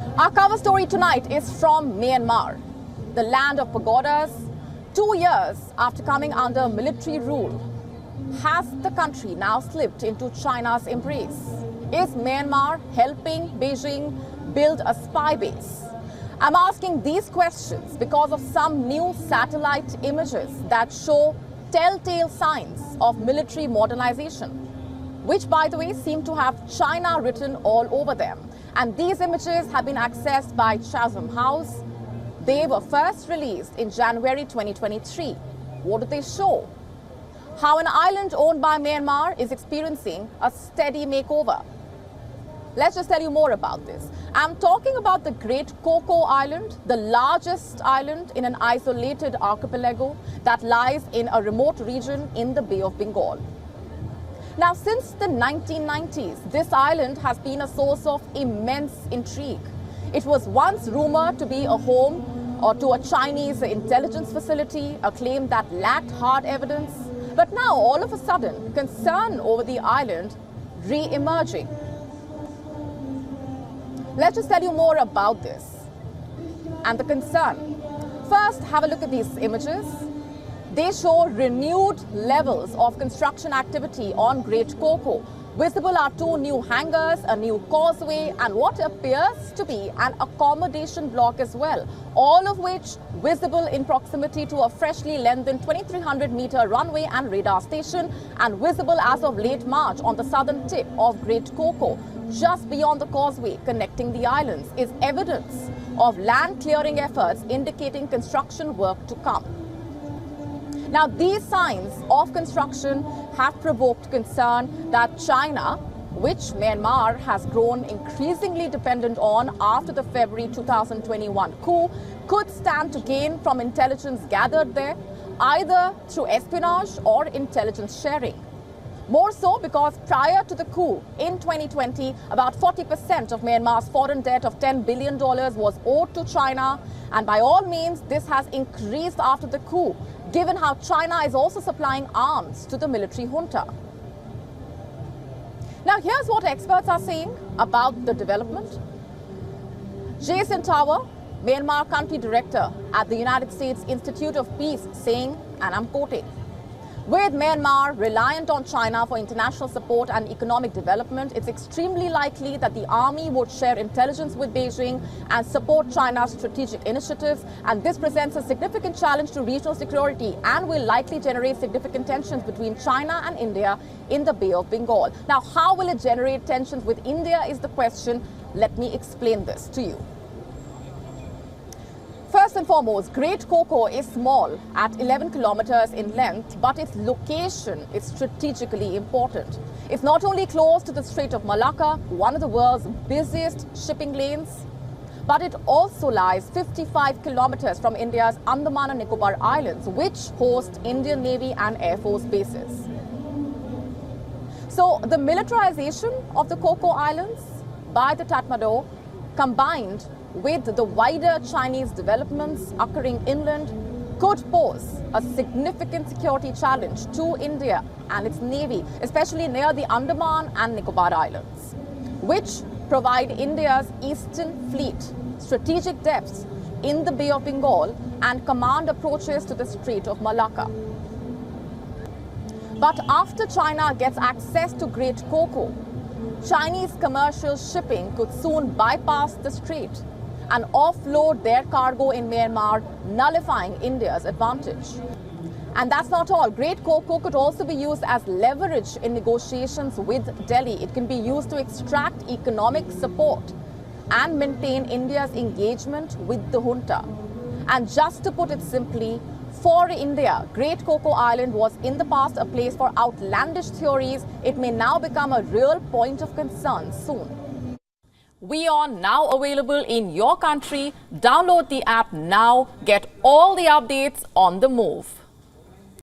Our cover story tonight is from Myanmar, the land of pagodas. 2 years after coming under military rule, has the country now slipped into China's embrace? Is Myanmar helping Beijing build a spy base? I'm asking these questions because of some new satellite images that show telltale signs of military modernization, which, by the way, seem to have China written all over them. And these images have been accessed by Chatham House. They were first released in January 2023. What do they show? How an island owned by Myanmar is experiencing a steady makeover. Let's just tell you more about this. I'm talking about the Great Coco Island, the largest island in an isolated archipelago that lies in a remote region in the Bay of Bengal. Now, since the 1990s, this island has been a source of immense intrigue. It was once rumored to be a home to a Chinese intelligence facility, a claim that lacked hard evidence. But now, all of a sudden, concern over the island re-emerging. Let's just tell you more about this and the concern. First, have a look at these images. They show renewed levels of construction activity on Great Coco. Visible are 2 new hangars, a new causeway, and what appears to be an accommodation block as well, all of which visible in proximity to a freshly lengthened 2,300-meter runway and radar station, and visible as of late March on the southern tip of Great Coco. Just beyond the causeway connecting the islands is evidence of land clearing efforts indicating construction work to come. Now, these signs of construction have provoked concern that China, which Myanmar has grown increasingly dependent on after the February 2021 coup, could stand to gain from intelligence gathered there, either through espionage or intelligence sharing. More so because prior to the coup in 2020, about 40% of Myanmar's foreign debt of $10 billion was owed to China. And by all means, this has increased after the coup, given how China is also supplying arms to the military junta. Now, here's what experts are saying about the development. Jason Tower, Myanmar country director at the United States Institute of Peace, saying, and I'm quoting, "With Myanmar reliant on China for international support and economic development, it's extremely likely that the army would share intelligence with Beijing and support China's strategic initiatives. And this presents a significant challenge to regional security and will likely generate significant tensions between China and India in the Bay of Bengal." Now, how will it generate tensions with India is the question. Let me explain this to you. First and foremost, Great Coco is small at 11 kilometers in length, but its location is strategically important. It's not only close to the Strait of Malacca, one of the world's busiest shipping lanes, but it also lies 55 kilometers from India's Andaman and Nicobar Islands, which host Indian Navy and Air Force bases. So the militarization of the Coco Islands by the Tatmadaw, combined with the wider Chinese developments occurring inland, could pose a significant security challenge to India and its navy, especially near the Andaman and Nicobar Islands, which provide India's eastern fleet strategic depths in the Bay of Bengal and command approaches to the Strait of Malacca. But after China gets access to Great Coco, Chinese commercial shipping could soon bypass the strait and offload their cargo in Myanmar, nullifying India's advantage. And that's not all. Great Coco could also be used as leverage in negotiations with Delhi. It can be used to extract economic support and maintain India's engagement with the junta. And just to put it simply, for India, Great Coco Island was in the past a place for outlandish theories. It may now become a real point of concern soon. WION now available in your country. Download the app now. Get all the updates on the move.